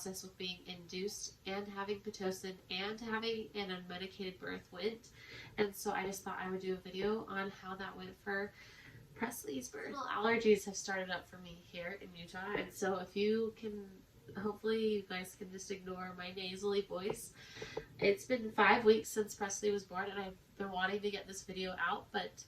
process with being induced and having Pitocin and having an unmedicated birth went. And so I just thought I would do a video on how that went for Presley's birth. Allergies have started up for me here in Utah, and so if you can, hopefully you guys can just ignore my nasally voice. It's been 5 weeks since Presley was born, and I've been wanting to get this video out, but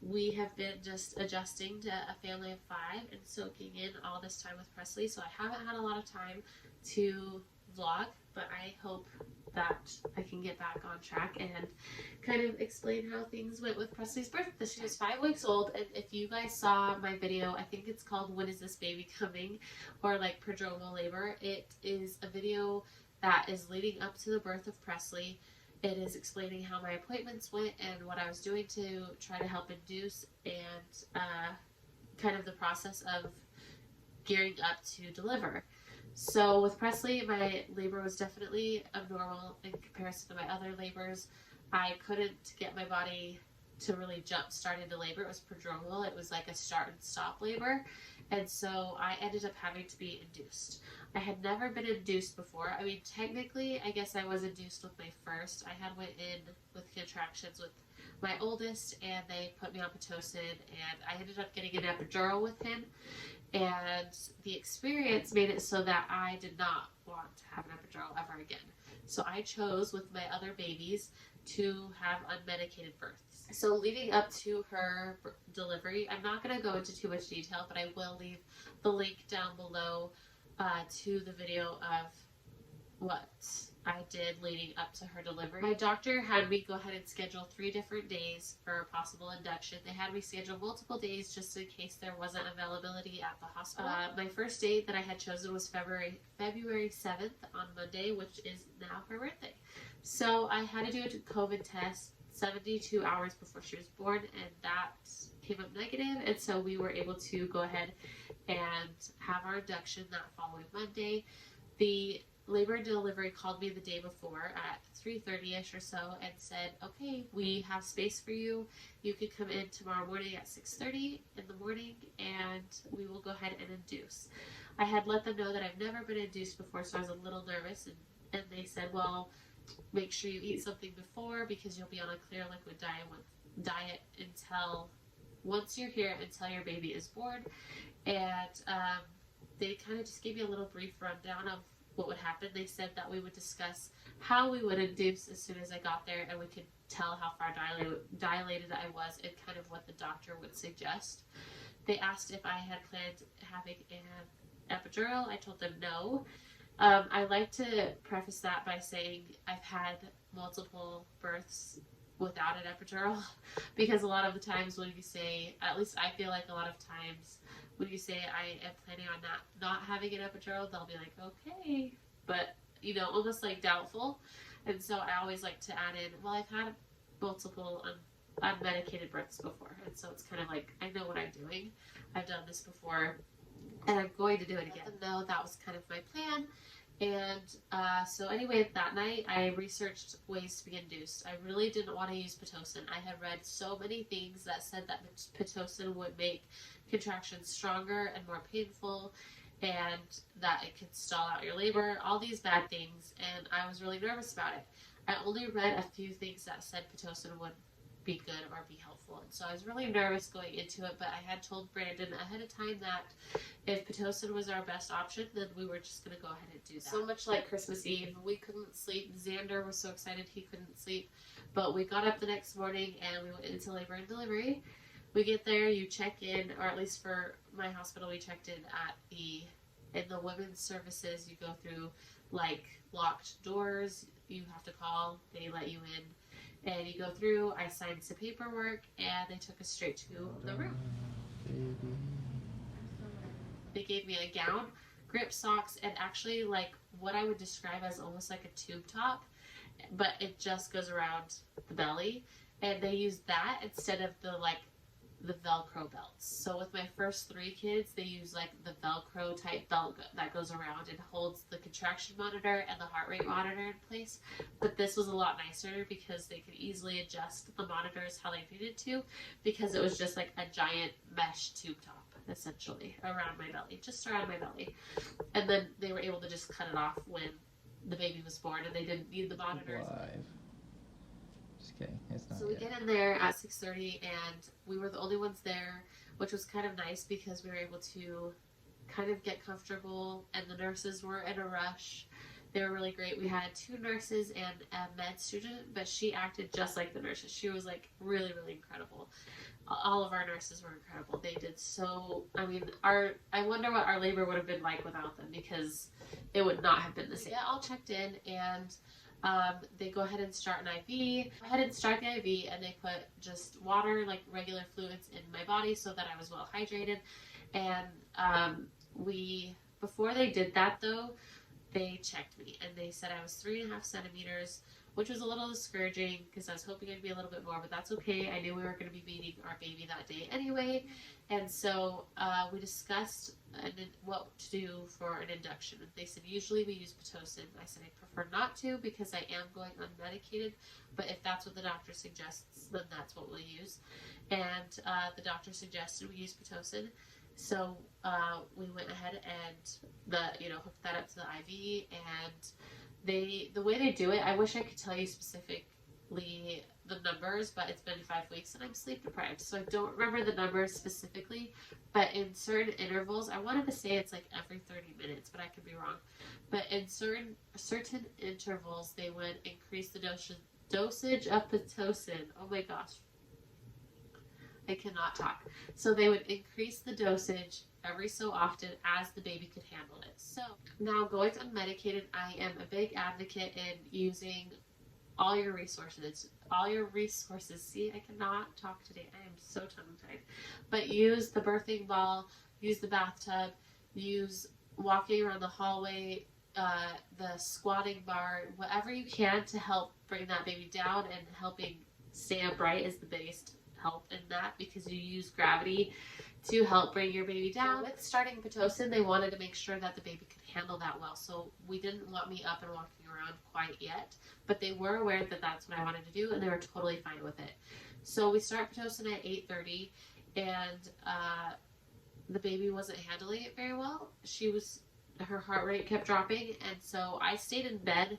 we have been just adjusting to a family of 5 and soaking in all this time with Presley, so I haven't had a lot of time to vlog, but I hope that I can get back on track and kind of explain how things went with Presley's birth. She was 5 weeks old, and if you guys saw my video, I think it's called "When Is This Baby Coming?" or like prodromal labor. It is a video that is leading up to the birth of Presley. It is explaining how my appointments went and what I was doing to try to help induce, and kind of the process of gearing up to deliver. So with Presley, my labor was definitely abnormal in comparison to my other labors. I couldn't get my body to really jump start into labor. It was prodromal. It was like a start and stop labor. And so I ended up having to be induced. I had never been induced before. I mean, technically, I guess I was induced with my first. I had went in with contractions with my oldest, and they put me on Pitocin, and I ended up getting an epidural with him. And the experience made it so that I did not want to have an epidural ever again. So I chose with my other babies to have unmedicated births. So leading up to her delivery, I'm not going to go into too much detail, but I will leave the link down below to the video of what I did leading up to her delivery. My doctor had me go ahead and schedule 3 different days for a possible induction. They had me schedule multiple days just in case there wasn't availability at the hospital. My first date that I had chosen was February 7th on Monday, which is now her birthday. So I had to do a COVID test 72 hours before she was born, and that came up negative, and so we were able to go ahead and have our induction that following Monday. The labor and delivery called me the day before at 3:30ish or so and said, okay, we have space for you. You can come in tomorrow morning at 6:30 in the morning, and we will go ahead and induce. I had let them know that I've never been induced before, so I was a little nervous, and they said, well, make sure you eat something before because you'll be on a clear liquid diet until once you're here, until your baby is born. And they kind of just gave me a little brief rundown of what would happen. They said that we would discuss how we would induce as soon as I got there, and we could tell how far dilated I was and kind of what the doctor would suggest. They asked if I had planned having an epidural. I told them no. I like to preface that by saying I've had multiple births without an epidural, because a lot of the times when you say, at least I feel like a lot of times when you say I am planning on not having an epidural, they'll be like, okay, but you know, almost like doubtful. And so I always like to add in, well, I've had multiple unmedicated births before, and so it's kind of like, I know what I'm doing. I've done this before, and I'm going to do it again. Let them know that was kind of my plan. And so anyway, that night I researched ways to be induced. I really didn't want to use Pitocin. I had read so many things that said that Pitocin would make contractions stronger and more painful, and that it could stall out your labor, all these bad things, and I was really nervous about it. I only read a few things that said Pitocin would be good or be helpful, and so I was really nervous going into it, but I had told Brandon ahead of time that if Pitocin was our best option, then we were just going to go ahead and do that. So much like Christmas Eve, we couldn't sleep. Xander was so excited he couldn't sleep, but we got up the next morning and we went into labor and delivery. We get there, you check in, or at least for my hospital, we checked in in the women's services. You go through like locked doors, you have to call, they let you in, and you go through. I signed some paperwork, and they took us straight to the room. They gave me a gown, grip socks, and actually like what I would describe as almost like a tube top, but it just goes around the belly, and they used that instead of the Velcro belts. So with my first 3 kids, they use like the Velcro type belt that goes around and holds the contraction monitor and the heart rate monitor in place. But this was a lot nicer because they could easily adjust the monitors how they needed to, because it was just like a giant mesh tube top. essentially, around my belly, just around my belly. And then they were able to just cut it off when the baby was born, and they didn't need the monitors. Live. Just kidding. It's not So we yet. get in there at 6:30, and we were the only ones there, which was kind of nice because we were able to kind of get comfortable, and the nurses were in a rush. They were really great. We had 2 nurses and a med student, but she acted just like the nurses. She was like really, really incredible. All of our nurses were incredible. They did so. I mean, I wonder what our labor would have been like without them, because it would not have been the same. Yeah, all checked in, and they go ahead and start an IV. Go ahead and start the IV, and they put just water, like regular fluids, in my body so that I was well hydrated. And before they did that though, they checked me and they said I was 3.5 centimeters, which was a little discouraging because I was hoping I'd be a little bit more, but that's okay. I knew we were going to be meeting our baby that day anyway. And so we discussed what to do for an induction. They said usually we use Pitocin. I said I prefer not to because I am going unmedicated, but if that's what the doctor suggests, then that's what we'll use. And the doctor suggested we use Pitocin. So we went ahead and hooked that up to the IV, and the way they do it, I wish I could tell you specifically the numbers, but it's been 5 weeks and I'm sleep deprived, so I don't remember the numbers specifically. But in certain intervals, I wanted to say it's like every 30 minutes, but I could be wrong. But in certain intervals, they would increase the dosage of Pitocin. Oh my gosh. I cannot talk. So they would increase the dosage every so often as the baby could handle it. So now going unmedicated, I am a big advocate in using all your resources. All your resources. See, I cannot talk today. I am so tongue-tied. But use the birthing ball, use the bathtub, use walking around the hallway, the squatting bar, whatever you can to help bring that baby down, and helping stay upright is the biggest help in that, because you use gravity to help bring your baby down. With starting Pitocin, they wanted to make sure that the baby could handle that well, so we didn't want me up and walking around quite yet, but they were aware that that's what I wanted to do, and they were totally fine with it. So we start Pitocin at 8:30, and the baby wasn't handling it very well. Her heart rate kept dropping, and so I stayed in bed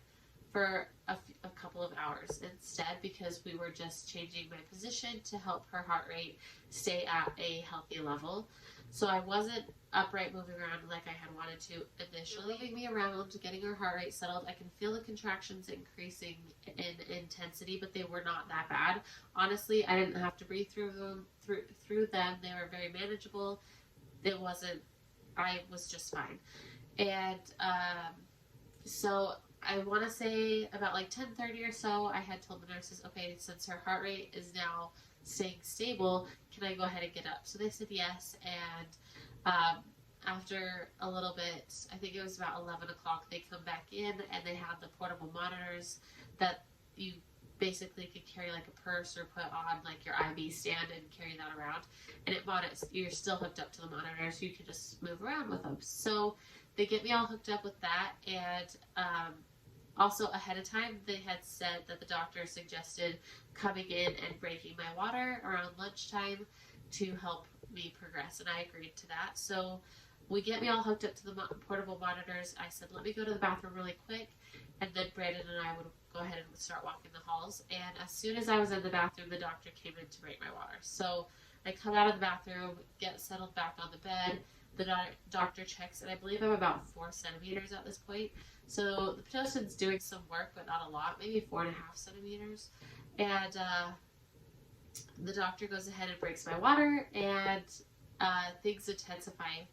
for a couple of hours instead, because we were just changing my position to help her heart rate stay at a healthy level. So I wasn't upright moving around like I had wanted to initially. Moving me around, getting her heart rate settled, I can feel the contractions increasing in intensity, but they were not that bad. Honestly, I didn't have to breathe through them. They were very manageable. I was just fine. And so I want to say about like 10:30 or so, I had told the nurses, okay, since her heart rate is now staying stable, can I go ahead and get up? So they said yes, and after a little bit, I think it was about 11 o'clock, they come back in, and they had the portable monitors that you basically could carry like a purse or put on like your IV stand and carry that around, and you're still hooked up to the monitor, so you can just move around with them. So they get me all hooked up with that, and also ahead of time, they had said that the doctor suggested coming in and breaking my water around lunchtime to help me progress, and I agreed to that. So we get me all hooked up to the portable monitors. I said, let me go to the bathroom really quick, and then Brandon and I would go ahead and start walking the halls. And as soon as I was in the bathroom, the doctor came in to break my water. So I come out of the bathroom, get settled back on the bed. The doctor checks, and I believe I'm about 4 centimeters at this point. So the Pitocin's doing some work, but not a lot, maybe 4.5 centimeters. And the doctor goes ahead and breaks my water, and things intensify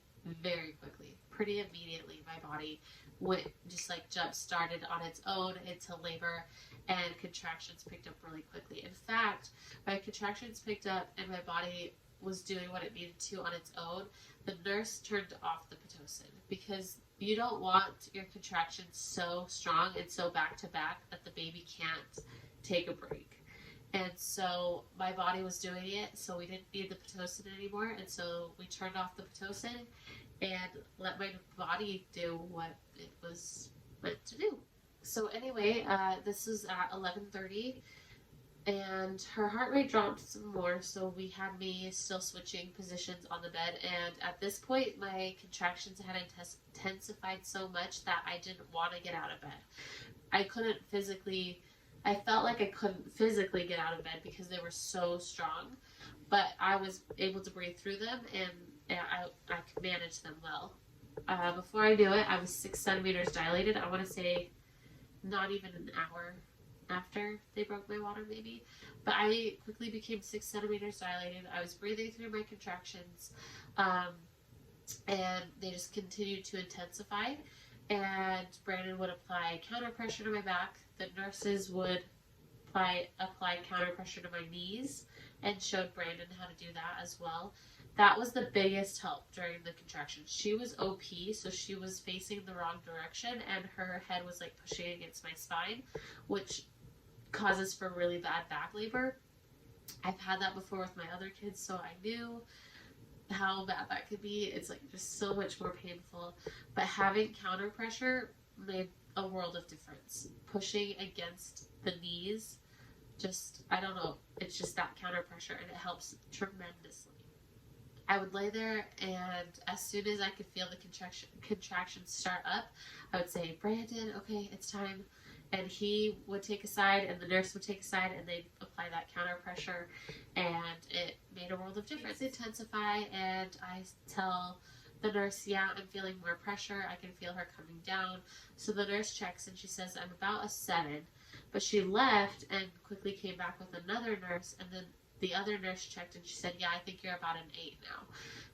very quickly. Pretty immediately, my body went just like jump started on its own into labor, and contractions picked up really quickly. In fact, my contractions picked up and my body was doing what it needed to on its own. The nurse turned off the Pitocin, because you don't want your contractions so strong and so back to back that the baby can't take a break. And so my body was doing it, so we didn't need the Pitocin anymore, and so we turned off the Pitocin and let my body do what it was meant to do. So anyway, this is at 11:30, and her heart rate dropped some more, so we had me still switching positions on the bed. And at this point, my contractions had intensified so much that I didn't want to get out of bed. I felt like I couldn't physically get out of bed because they were so strong, but I was able to breathe through them, and I could manage them well. Before I knew it, I was 6 centimeters dilated. I want to say not even an hour after they broke my water, maybe. But I quickly became 6 centimeters dilated. I was breathing through my contractions, and they just continued to intensify. And Brandon would apply counter pressure to my back. The nurses would apply counter pressure to my knees, and showed Brandon how to do that as well. That was the biggest help during the contractions. She was OP, so she was facing the wrong direction, and her head was like pushing against my spine, which causes for really bad back labor. I've had that before with my other kids, so I knew how bad that could be. It's like just so much more painful. But having counter pressure made a world of difference. Pushing against the knees, just, I don't know, it's just that counter pressure, and it helps tremendously. I would lay there, and as soon as I could feel the contractions start up, I would say, Brandon, okay, it's time. And he would take a side, and the nurse would take a side, and they'd apply that counter pressure, and it made a world of difference. Intensify, and I tell the nurse, yeah, I'm feeling more pressure. I can feel her coming down. So the nurse checks, and she says, I'm about a 7. But she left and quickly came back with another nurse, and then the other nurse checked, and she said, yeah, I think you're about an 8 now.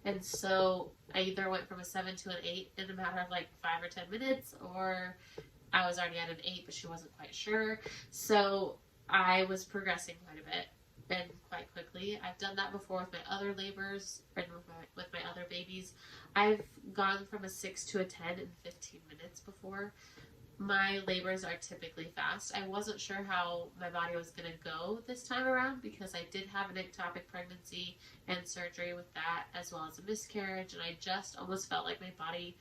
And so I either went from a 7 to an 8 in a matter of like 5 or 10 minutes, or I was already at an 8, but she wasn't quite sure. So I was progressing quite a bit and quite quickly. I've done that before with my other labors and with my other babies. I've gone from a 6 to a 10 in 15 minutes before. My labors are typically fast. I wasn't sure how my body was going to go this time around because I did have an ectopic pregnancy and surgery with that, as well as a miscarriage, and I just almost felt like my body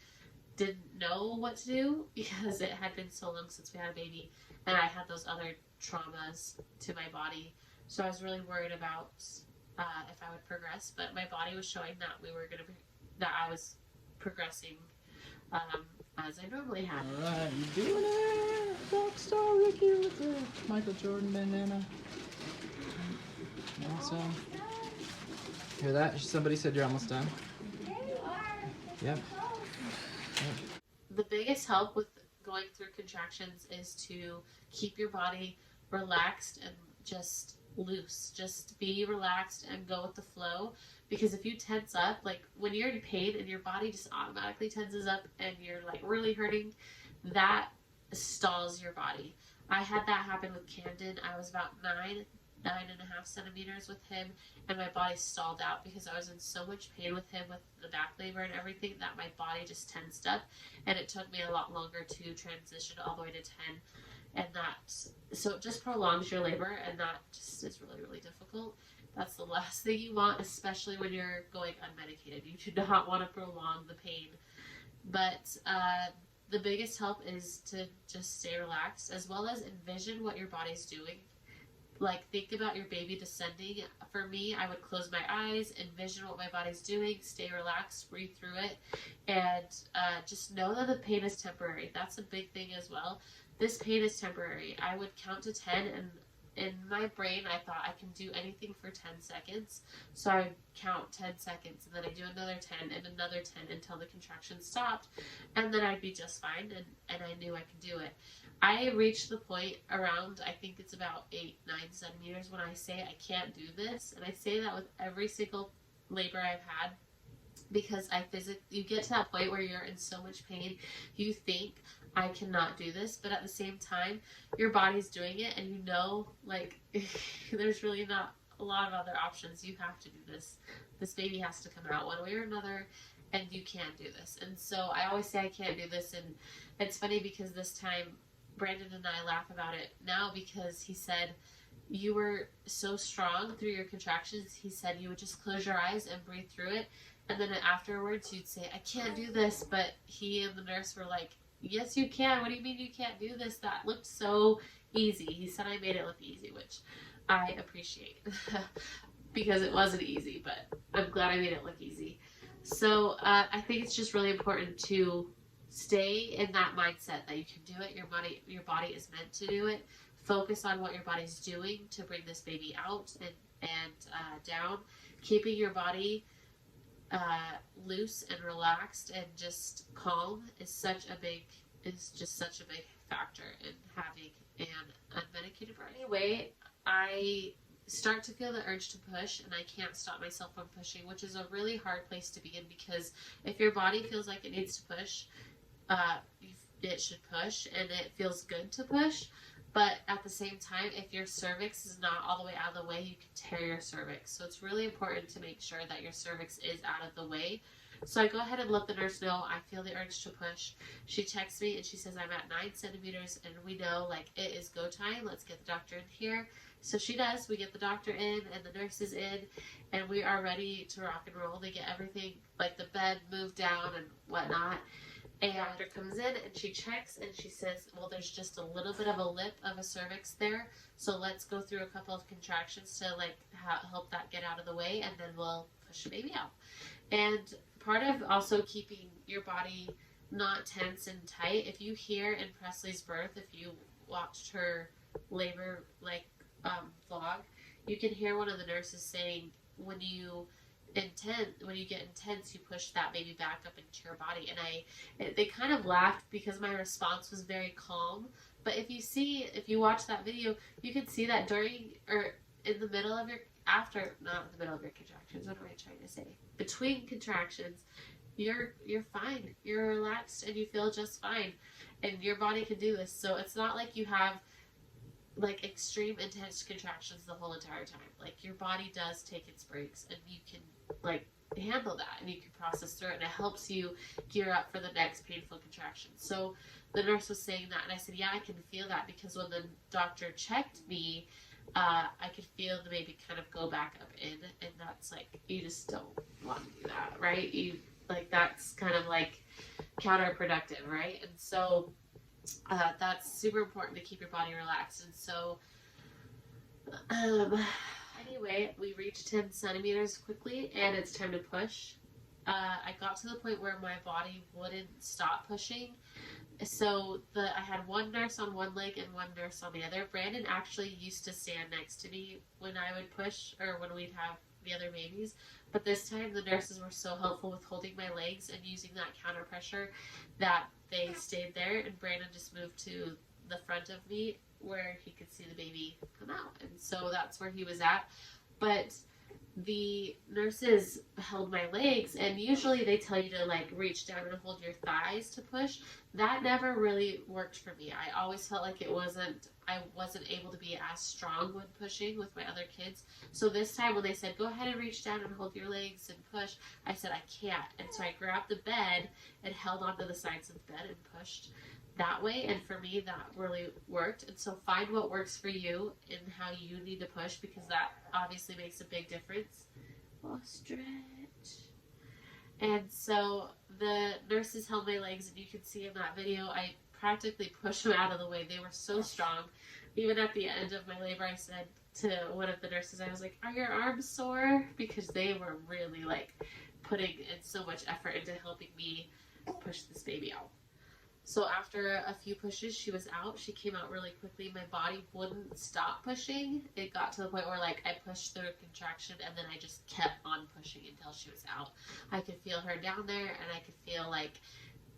didn't know what to do because it had been so long since we had a baby, and I had those other traumas to my body. So I was really worried about if I would progress, but my body was showing that I was progressing as I normally had. Alright, you doing it! Rockstar Ricky with the Michael Jordan bandana. Awesome. Hear that? Somebody said you're almost done. Yep. The biggest help with going through contractions is to keep your body relaxed and just loose. Just be relaxed and go with the flow. Because if you tense up, like when you're in pain and your body just automatically tenses up and you're like really hurting, that stalls your body. I had that happen with Camden. I was about 9.5 centimeters with him, and my body stalled out because I was in so much pain with him with the back labor and everything that my body just tensed up, and it took me a lot longer to transition all the way to 10. And so it just prolongs your labor, and that just is really, really difficult. That's the last thing you want, especially when you're going unmedicated. You do not want to prolong the pain. But the biggest help is to just stay relaxed, as well as envision what your body's doing. Like, think about your baby descending. For me, I would close my eyes, envision what my body's doing, stay relaxed, breathe through it, and just know that the pain is temporary. That's a big thing as well. This pain is temporary. I would count to 10, and in my brain, I thought I can do anything for 10 seconds. So I would count 10 seconds, and then I'd do another 10 and another 10 until the contraction stopped, and then I'd be just fine, and I knew I could do it. I reached the point around, I think it's about 8-9 centimeters, when I say I can't do this, and I say that with every single labor I've had, because you get to that point where you're in so much pain, you think, I cannot do this, but at the same time, your body's doing it, and you know, like, there's really not a lot of other options. You have to do this. This baby has to come out one way or another, and you can't do this. And so I always say I can't do this, and it's funny because this time, Brandon and I laugh about it now because he said, you were so strong through your contractions. He said you would just close your eyes and breathe through it, and then afterwards you'd say, I can't do this, but he and the nurse were like, yes, you can. What do you mean you can't do this? That looked so easy. He said I made it look easy, which I appreciate because it wasn't easy, but I'm glad I made it look easy. So I think it's just really important to stay in that mindset that you can do it. Your body is meant to do it. Focus on what your body's doing to bring this baby out and down. Keeping your body loose and relaxed and just calm is just such a big factor in having an unmedicated birth. Anyway, I start to feel the urge to push, and I can't stop myself from pushing, which is a really hard place to be in, because if your body feels like it needs to push, it should push, and it feels good to push. But at the same time, if your cervix is not all the way out of the way, you can tear your cervix. So it's really important to make sure that your cervix is out of the way. So I go ahead and let the nurse know I feel the urge to push. She texts me and she says I'm at 9 centimeters, and we know like it is go time. Let's get the doctor in here. So she does. We get the doctor in and the nurse is in, and we are ready to rock and roll. They get everything, like the bed moved down and whatnot. And the doctor comes in and she checks and she says, well, there's just a little bit of a lip of a cervix there. So let's go through a couple of contractions to like help that get out of the way, and then we'll push the baby out. And part of also keeping your body not tense and tight, if you hear in Presley's birth, if you watched her labor vlog, you can hear one of the nurses saying, when you get intense, you push that baby back up into your body. And they kind of laughed because my response was very calm. But if you watch that video, you can see that during or in the middle of not in the middle of your contractions, what am I trying to say? Between contractions, you're fine. You're relaxed and you feel just fine. And your body can do this. So it's not like you have like extreme intense contractions the whole entire time. Like your body does take its breaks, and you can like handle that, and you can process through it, and it helps you gear up for the next painful contraction. So the nurse was saying that, and I said, yeah, I can feel that, because when the doctor checked me, I could feel the baby kind of go back up in, and that's like, you just don't want to do that, right? That's kind of like counterproductive, right? And so that's super important to keep your body relaxed. And so anyway, we reached 10 centimeters quickly, and it's time to push. I got to the point where my body wouldn't stop pushing. So I had one nurse on one leg and one nurse on the other. Brandon actually used to stand next to me when I would push, or when we'd have the other babies. But this time the nurses were so helpful with holding my legs and using that counter pressure that they stayed there, and Brandon just moved to the front of me where he could see the baby come out. And so that's where he was at. But the nurses held my legs, and usually they tell you to like reach down and hold your thighs to push. That never really worked for me. I always felt like I wasn't able to be as strong when pushing with my other kids. So this time when they said, go ahead and reach down and hold your legs and push, I said, I can't. And so I grabbed the bed and held onto the sides of the bed and pushed that way. And for me, that really worked. And so find what works for you and how you need to push, because that obviously makes a big difference. Oh, stretch. And so the nurses held my legs, and you can see in that video, I practically pushed them out of the way. They were so strong. Even at the end of my labor, I said to one of the nurses, I was like, are your arms sore? Because they were really like putting in so much effort into helping me push this baby out. So after a few pushes, she was out. She came out really quickly. My body wouldn't stop pushing. It got to the point where like I pushed through a contraction, and then I just kept on pushing until she was out. I could feel her down there, and I could feel like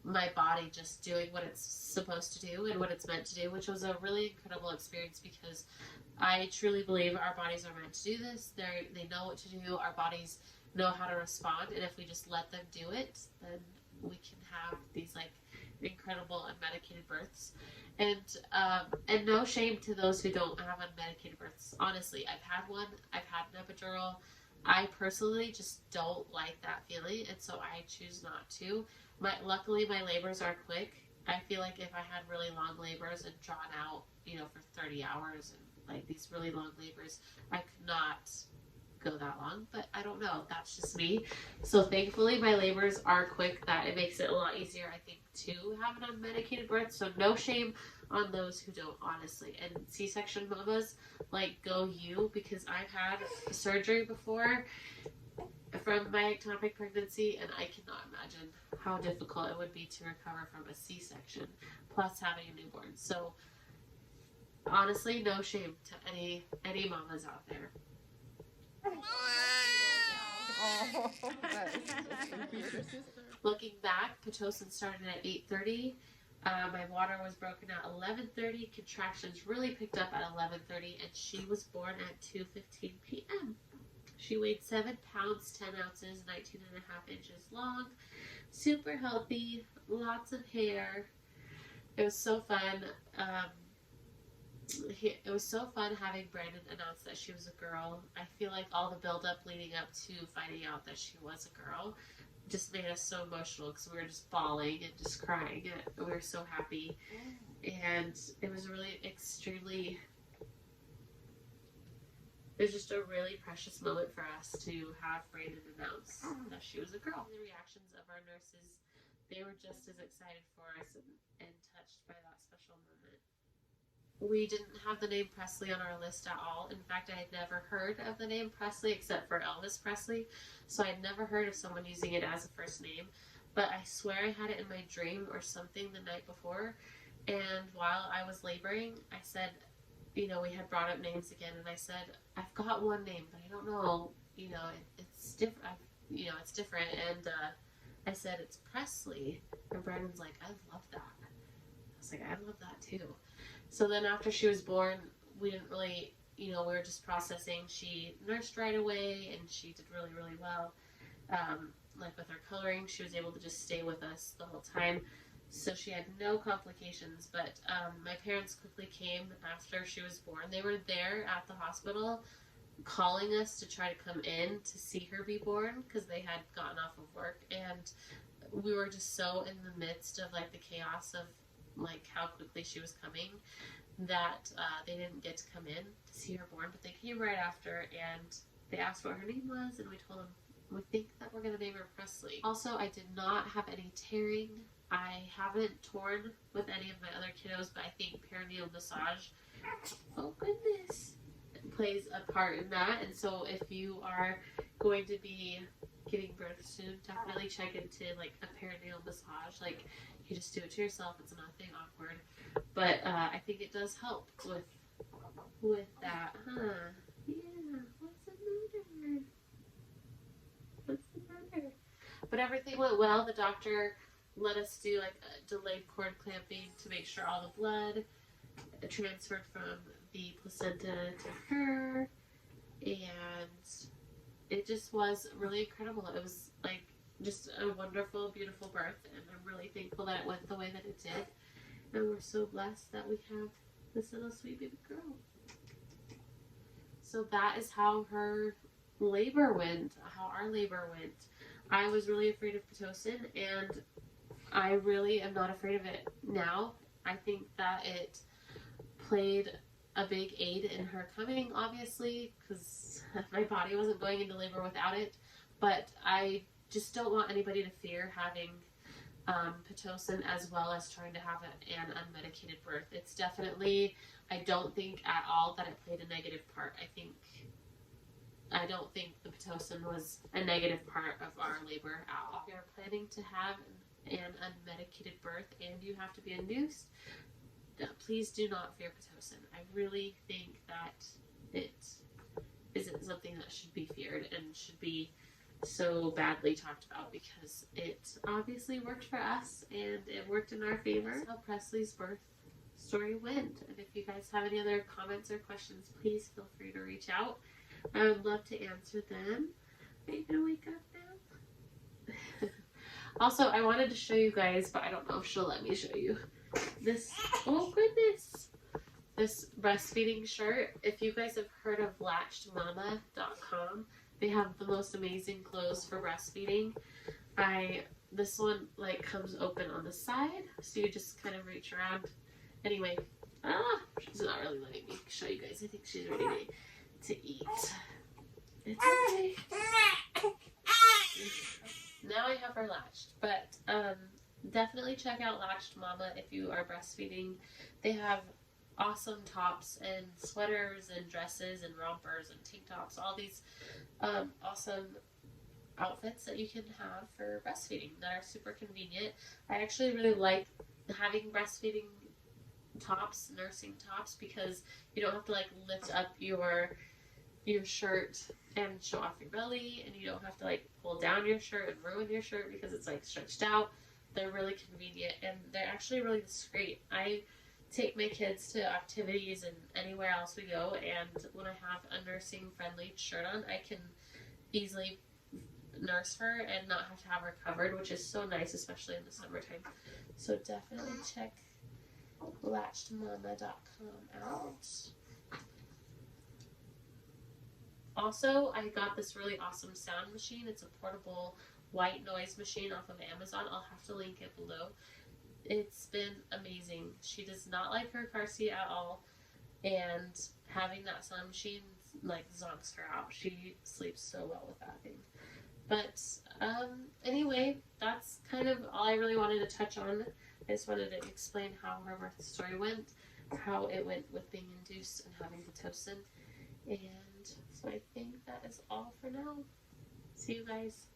my body just doing what it's supposed to do and what it's meant to do, which was a really incredible experience, because I truly believe our bodies are meant to do this. They know what to do. Our bodies know how to respond, and if we just let them do it, then we can have these like incredible unmedicated births. And no shame to those who don't have unmedicated births. Honestly, I've had one. I've had an epidural. I personally just don't like that feeling, and so I choose not to. Luckily, my labors are quick. I feel like if I had really long labors and drawn out, for 30 hours and like these really long labors, I could not go that long, but I don't know. That's just me. So thankfully, my labors are quick. That it makes it a lot easier, I think, to have an unmedicated birth. So no shame on those who don't, honestly. And C-section mamas, like, go you, because I've had surgery before from my ectopic pregnancy, and I cannot imagine how difficult it would be to recover from a C-section plus having a newborn. So honestly, no shame to any mamas out there. Looking back, Pitocin started at 8:30. My water was broken at 11:30. Contractions really picked up at 11:30, and she was born at 2:15 p.m. She weighed 7 pounds, 10 ounces, 19 and a half inches long. Super healthy, lots of hair. It was so fun. It was so fun having Brandon announce that she was a girl. I feel like all the build-up leading up to finding out that she was a girl just made us so emotional because we were just bawling and just crying. And we were so happy. And it was really extremely... It was just a really precious moment for us to have Brandon announce that she was a girl. The reactions of our nurses, they were just as excited for us and touched by that special moment. We didn't have the name Presley on our list at all. In fact, I had never heard of the name Presley except for Elvis Presley. So I'd never heard of someone using it as a first name. But I swear I had it in my dream or something the night before. And while I was laboring, I said, you know, we had brought up names again, and I said, I've got one name, but I don't know, you know, it's different, you know, it's different, and I said, it's Presley, and Brandon's like, I love that. I was like, I love that too. So then after she was born, we didn't really, you know, we were just processing. She nursed right away, and she did really, really well. Like with her coloring, she was able to just stay with us the whole time. So she had no complications, but my parents quickly came after she was born. They were there at the hospital calling us to try to come in to see her be born because they had gotten off of work, and we were just so in the midst of like the chaos of like how quickly she was coming that they didn't get to come in to see her born, but they came right after and they asked what her name was, and we told them we think that we're going to name her Presley. Also, I did not have any tearing. I haven't torn with any of my other kiddos, but I think perineal massage, oh goodness, plays a part in that. And so if you are going to be giving birth soon, definitely check into like a perineal massage. Like, you just do it to yourself. It's nothing awkward. But I think it does help with that. Huh? Yeah. What's the matter? What's the matter? But everything went well. The doctor let us do like a delayed cord clamping to make sure all the blood transferred from the placenta to her, and it just was really incredible. It was like just a wonderful, beautiful birth, and I'm really thankful that it went the way that it did, and we're so blessed that we have this little sweet baby girl. So that is how her labor went, how our labor went. I was really afraid of Pitocin, and I really am not afraid of it now. I think that it played a big aid in her coming, obviously, because my body wasn't going into labor without it. But I just don't want anybody to fear having Pitocin as well as trying to have an unmedicated birth. It's definitely, I don't think at all that it played a negative part. I don't think the Pitocin was a negative part of our labor at all. If you're planning to have an unmedicated birth and you have to be induced, please do not fear Pitocin. I really think that it isn't something that should be feared and should be so badly talked about, because it obviously worked for us and it worked in our favor. That's how Presley's birth story went. And if you guys have any other comments or questions, please feel free to reach out. I would love to answer them. Are you gonna wake up now? Also, I wanted to show you guys, but I don't know if she'll let me show you this. Oh goodness, this breastfeeding shirt. If you guys have heard of latchedmama.com, they have the most amazing clothes for breastfeeding. This one like comes open on the side, so you just kind of reach around. Anyway, she's not really letting me show you guys. I think she's ready to eat. It's okay. Now I have her latched, but definitely check out Latched Mama if you are breastfeeding. They have awesome tops and sweaters and dresses and rompers and tank tops, all these awesome outfits that you can have for breastfeeding that are super convenient. I actually really like having breastfeeding tops, nursing tops, because you don't have to like lift up your shirt and show off your belly, and you don't have to like pull down your shirt and ruin your shirt because it's like stretched out. They're really convenient and they're actually really discreet. I take my kids to activities and anywhere else we go, and when I have a nursing friendly shirt on, I can easily nurse her and not have to have her covered, which is so nice, especially in the summertime. So definitely check latchedmama.com out. Also, I got this really awesome sound machine. It's a portable white noise machine off of Amazon. I'll have to link it below. It's been amazing. She does not like her car seat at all, and having that sound machine like zonks her out. She sleeps so well with that thing. But anyway, that's kind of all I really wanted to touch on. I just wanted to explain how her birth story went, how it went with being induced and having Pitocin. And so I think that is all for now. See you guys.